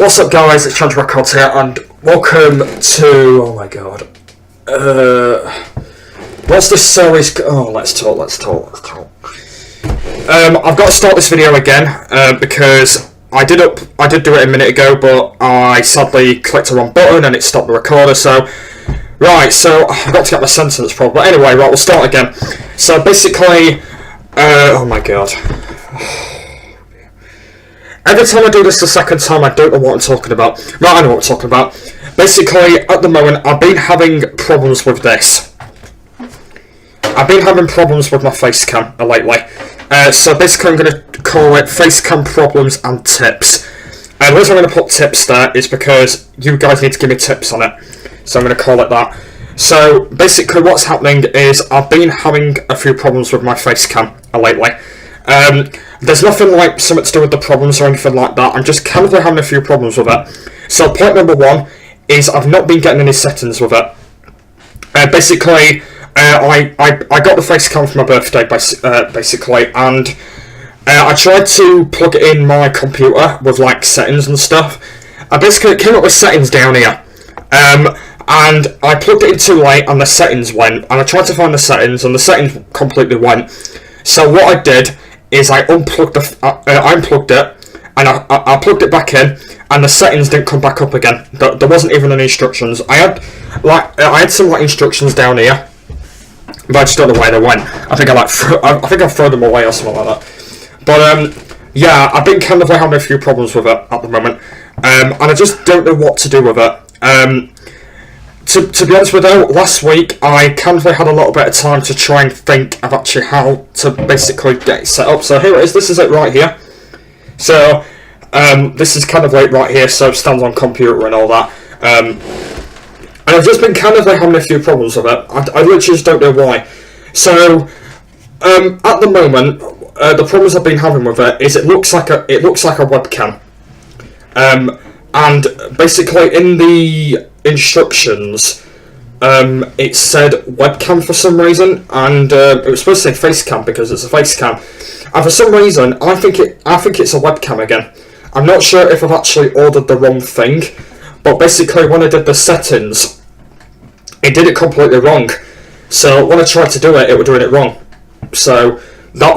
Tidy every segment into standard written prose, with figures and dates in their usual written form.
What's up, guys? It's Chance Records here, and welcome to. Oh my god. What's this series? Oh, let's talk. I've got to start this video again because I did do it a minute ago, but I sadly clicked the wrong button and it stopped the recorder. So, right. So I've got to get my sentence proper. But anyway, right, we'll start again. So basically, oh my god. Every time I do this the second time, I don't know what I'm talking about. Right, I know what I'm talking about. Basically, at the moment, I've been having problems with this. I've been having problems with my face cam lately. So basically, I'm going to call it face cam problems and tips. And the reason I'm going to put tips there is because you guys need to give me tips on it. So I'm going to call it that. So basically, what's happening is I've been having a few problems with my face cam lately. There's nothing like something to do with the problems or anything like that. I'm just kind of having a few problems with it. So point number one is I've not been getting any settings with it. Basically, I got the face cam for my birthday, basically, and I tried to plug it in my computer with like settings and stuff. I basically came up with settings down here, and I plugged it in too late, and the settings went. And I tried to find the settings, and the settings completely went. So what I did is I unplugged it, and I plugged it back in, and the settings didn't come back up again. There wasn't even any instructions. I had some like instructions down here, but I just don't know where they went. I think I threw them away or something like that. But yeah, I've been kind of like having a few problems with it at the moment, and I just don't know what to do with it. To be honest with you, last week I kind of had a little bit of time to try and think of actually how to basically get it set up. So here it is. This is it right here. So this is kind of like right here. So it stands on computer and all that. And I've just been kind of like having a few problems with it. I literally just don't know why. So at the moment, the problems I've been having with it is it looks like a webcam. And basically in the instructions, it said webcam for some reason, and it was supposed to say face cam because it's a face cam. And for some reason, I think it's a webcam again. I'm not sure if I've actually ordered the wrong thing, but basically when I did the settings, it did it completely wrong. So when I tried to do it, it was doing it wrong. So that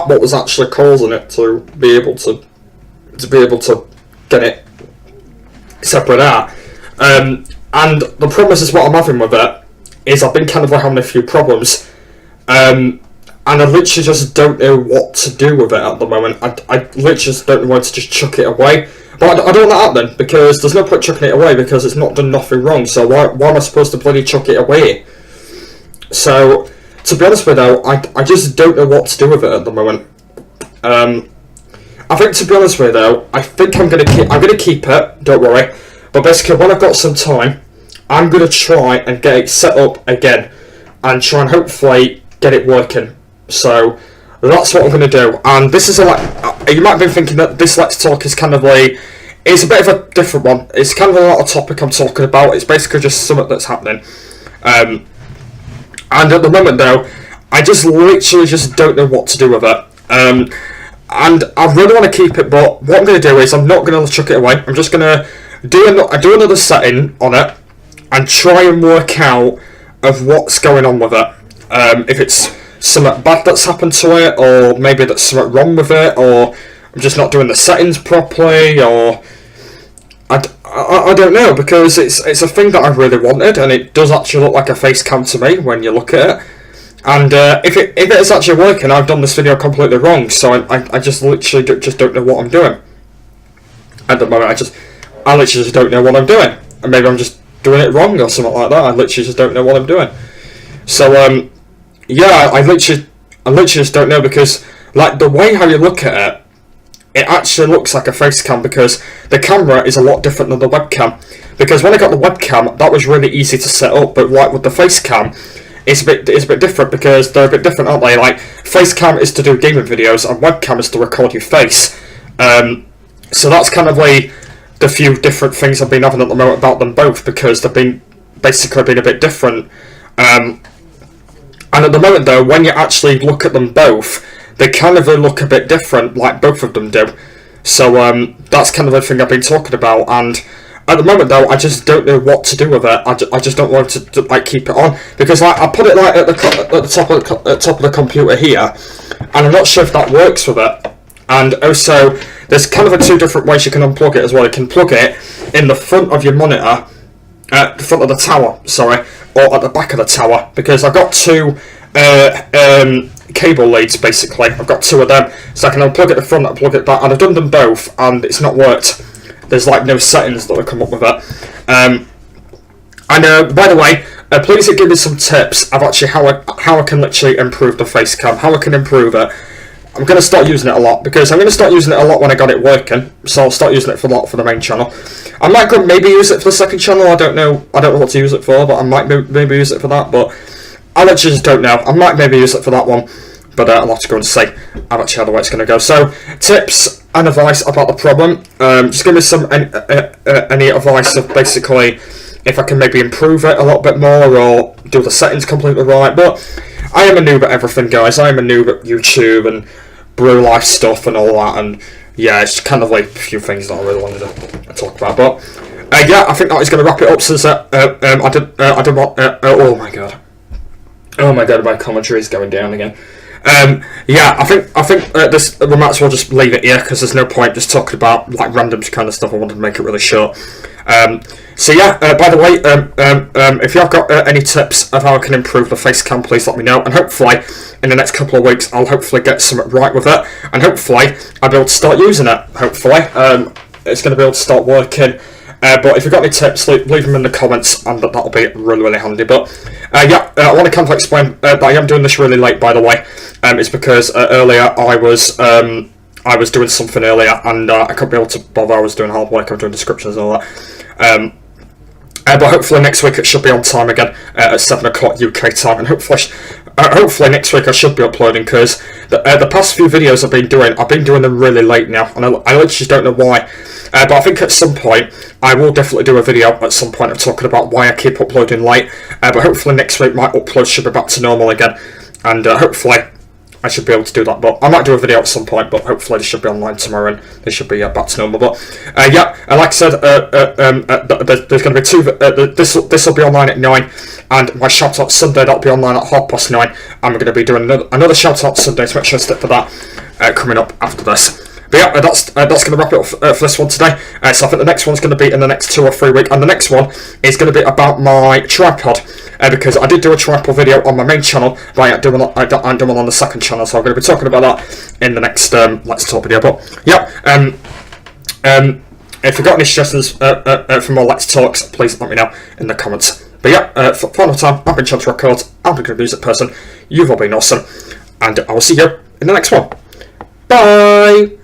what was actually causing it to be able to get it separate out. And the problem is what I'm having with it is I've been kind of like having a few problems, and I literally just don't know what to do with it at the moment. I literally just don't know whether to just chuck it away. But I don't want that then, because there's no point chucking it away because it's not done nothing wrong. So why am I supposed to bloody chuck it away? So to be honest with you, I just don't know what to do with it at the moment. I think, to be honest with you, I think I'm gonna keep it. Don't worry. But basically, when I've got some time, I'm gonna try and get it set up again, and try and hopefully get it working. So that's what I'm gonna do. And this is you might have been thinking that this Let's Talk is kind of it's a bit of a different one. It's kind of a lot of topic I'm talking about. It's basically just something that's happening. And at the moment, though, I just literally just don't know what to do with it. And I really want to keep it, but what I'm going to do is I'm not going to chuck it away. I'm just going to do another setting on it and try and work out of what's going on with it. If it's something bad that's happened to it, or maybe that's something wrong with it, or I'm just not doing the settings properly, or I don't know, because it's a thing that I really wanted, and it does actually look like a face cam to me when you look at it. And if it is actually working, I've done this video completely wrong. So I just literally don't know what I'm doing at the moment. I literally just don't know what I'm doing, and maybe I'm just doing it wrong or something like that. I literally just don't know what I'm doing. So yeah, I literally just don't know, because like the way how you look at it, it actually looks like a face cam, because the camera is a lot different than the webcam. Because when I got the webcam, that was really easy to set up, but like with the face cam, it's a bit different, because they're a bit different, aren't they? Like, face cam is to do gaming videos, and webcam is to record your face. So that's kind of like the few different things I've been having at the moment about them both, because they've basically been a bit different. And at the moment, though, when you actually look at them both, they kind of look a bit different, like both of them do. So that's kind of the thing I've been talking about, and at the moment though, I just don't know what to do with it. I just don't want to like keep it on, because like, I put it like at the top of the computer here, and I'm not sure if that works with it. And also, there's kind of two different ways you can unplug it as well. You can plug it in the front of your monitor, the front of the tower, sorry, or at the back of the tower, because I've got two cable leads basically. I've got two of them, so I can unplug it at the front and plug it back, and I've done them both, and it's not worked. There's like no settings that will come up with it. And by the way, please give me some tips of actually how I can literally improve the face cam, how I can improve it. I'm going to start using it a lot, because I'm going to start using it a lot when I got it working, so I'll start using it for a lot for the main channel. I might go maybe use it for the second channel, I don't know what to use it for, but I might maybe use it for that, but I actually just don't know. I might maybe use it for that one, but I'll have to go and see actually how the way it's going to go. So, tips and advice about the problem. Just give me some any advice of basically if I can maybe improve it a little bit more, or do the settings completely right. But I am a noob at everything, guys. I am a noob at YouTube and Brew Life stuff and all that, and yeah, it's kind of like a few things that I really wanted to talk about. But yeah, I think that is going to wrap it up. Since I did want. Oh my god, my commentary is going down again. Yeah, I think this we might as well just leave it here, because there's no point just talking about like random kind of stuff. I wanted to make it really short. So yeah, by the way, if you've got any tips of how I can improve the face cam, please let me know, and hopefully in the next couple of weeks I'll hopefully get something right with it, and hopefully I'll be able to start using it. Hopefully it's going to be able to start working. But if you've got any tips, leave them in the comments, and that'll be really handy. But yeah, I want to kind of explain that I am doing this really late, by the way. It's because earlier I was doing something earlier, and I couldn't be able to bother. I was doing hard work, I was doing descriptions and all that. But hopefully next week it should be on time again at 7 o'clock UK time, and hopefully next week I should be uploading, because the past few videos I've been doing them really late now, and I literally don't know why. But I think at some point I will definitely do a video at some point of talking about why I keep uploading late. But hopefully next week my upload should be back to normal again, and hopefully I should be able to do that. But I might do a video at some point, but hopefully they should be online tomorrow and they should be back to normal. But yeah, like I said, there's going to be two. This will be online at 9, and my shout out Sunday, that'll be online at 9:30. And we're going to be doing another shout out Sunday, so make sure to stick for that coming up after this. But yeah, that's going to wrap it up for this one today. So I think the next one's going to be in the next 2 or 3 weeks, and the next one is going to be about my tripod, because I did do a tripod video on my main channel, but I did one on the second channel, so I'm going to be talking about that in the next Let's Talk video. But yeah, if you've got any suggestions for more Let's Talks, please let me know in the comments. But yeah, for final time, I've been Chance Records, I'm a good music person, you've all been awesome, and I will see you in the next one. Bye!